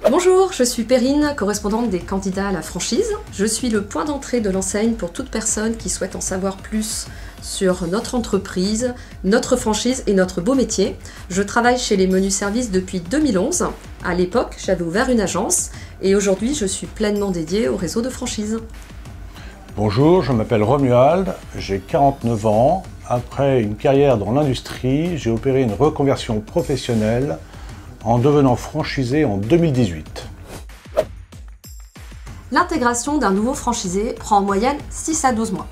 Bonjour, je suis Perrine, correspondante des candidats à la franchise. Je suis le point d'entrée de l'enseigne pour toute personne qui souhaite en savoir plus sur notre entreprise, notre franchise et notre beau métier. Je travaille chez les Menus Services depuis 2011. À l'époque, j'avais ouvert une agence et aujourd'hui, je suis pleinement dédiée au réseau de franchise. Bonjour, je m'appelle Romuald, j'ai 49 ans. Après une carrière dans l'industrie, j'ai opéré une reconversion professionnelle en devenant franchisé en 2018. L'intégration d'un nouveau franchisé prend en moyenne 6 à 12 mois.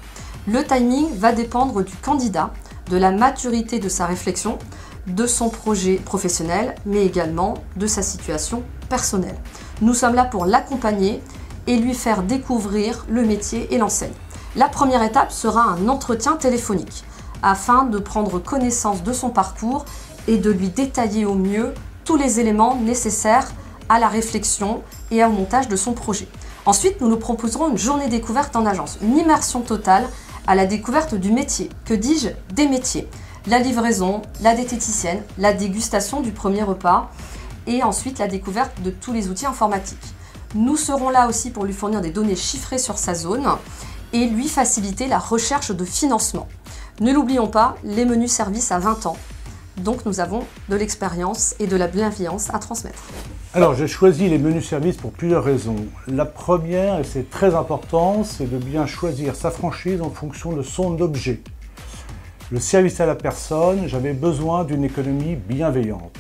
Le timing va dépendre du candidat, de la maturité de sa réflexion, de son projet professionnel, mais également de sa situation personnelle. Nous sommes là pour l'accompagner et lui faire découvrir le métier et l'enseigne. La première étape sera un entretien téléphonique afin de prendre connaissance de son parcours et de lui détailler au mieux tous les éléments nécessaires à la réflexion et au montage de son projet. Ensuite, nous proposerons une journée découverte en agence, une immersion totale à la découverte du métier. Que dis-je? Des métiers. La livraison, la diététicienne, la dégustation du premier repas et ensuite la découverte de tous les outils informatiques. Nous serons là aussi pour lui fournir des données chiffrées sur sa zone et lui faciliter la recherche de financement. Ne l'oublions pas, les menus services à 20 ans. Donc nous avons de l'expérience et de la bienveillance à transmettre. Alors j'ai choisi les menus services pour plusieurs raisons. La première, et c'est très important, c'est de bien choisir sa franchise en fonction de son objet. Le service à la personne, j'avais besoin d'une économie bienveillante.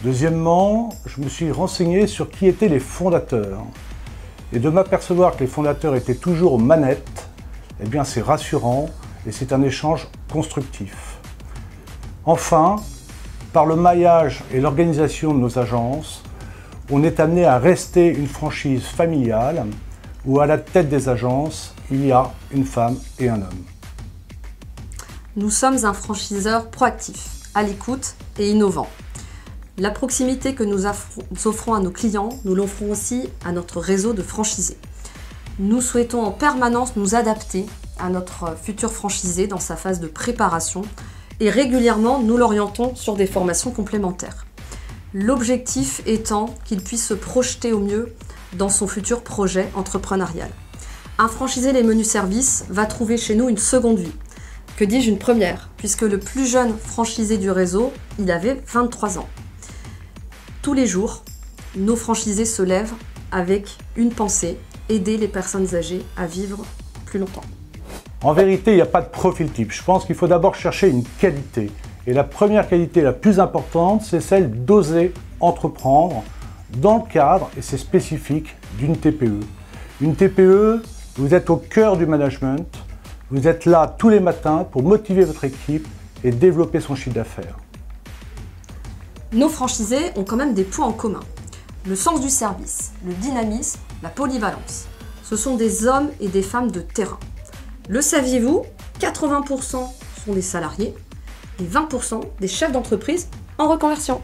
Deuxièmement, je me suis renseigné sur qui étaient les fondateurs. Et de m'apercevoir que les fondateurs étaient toujours aux manettes, eh bien c'est rassurant et c'est un échange constructif. Enfin, par le maillage et l'organisation de nos agences, on est amené à rester une franchise familiale où à la tête des agences, il y a une femme et un homme. Nous sommes un franchiseur proactif, à l'écoute et innovant. La proximité que nous offrons à nos clients, nous l'offrons aussi à notre réseau de franchisés. Nous souhaitons en permanence nous adapter à notre futur franchisé dans sa phase de préparation et régulièrement nous l'orientons sur des formations complémentaires. L'objectif étant qu'il puisse se projeter au mieux dans son futur projet entrepreneurial. Un franchisé les menus services va trouver chez nous une seconde vie. Que dis-je, une première, puisque le plus jeune franchisé du réseau, il avait 23 ans. Tous les jours, nos franchisés se lèvent avec une pensée, aider les personnes âgées à vivre plus longtemps. En vérité, il n'y a pas de profil type. Je pense qu'il faut d'abord chercher une qualité. Et la première qualité la plus importante, c'est celle d'oser entreprendre dans le cadre, et c'est spécifique, d'une TPE. Une TPE, vous êtes au cœur du management, vous êtes là tous les matins pour motiver votre équipe et développer son chiffre d'affaires. Nos franchisés ont quand même des points en commun. Le sens du service, le dynamisme, la polyvalence. Ce sont des hommes et des femmes de terrain. Le saviez-vous? 80% sont des salariés et 20% des chefs d'entreprise en reconversion.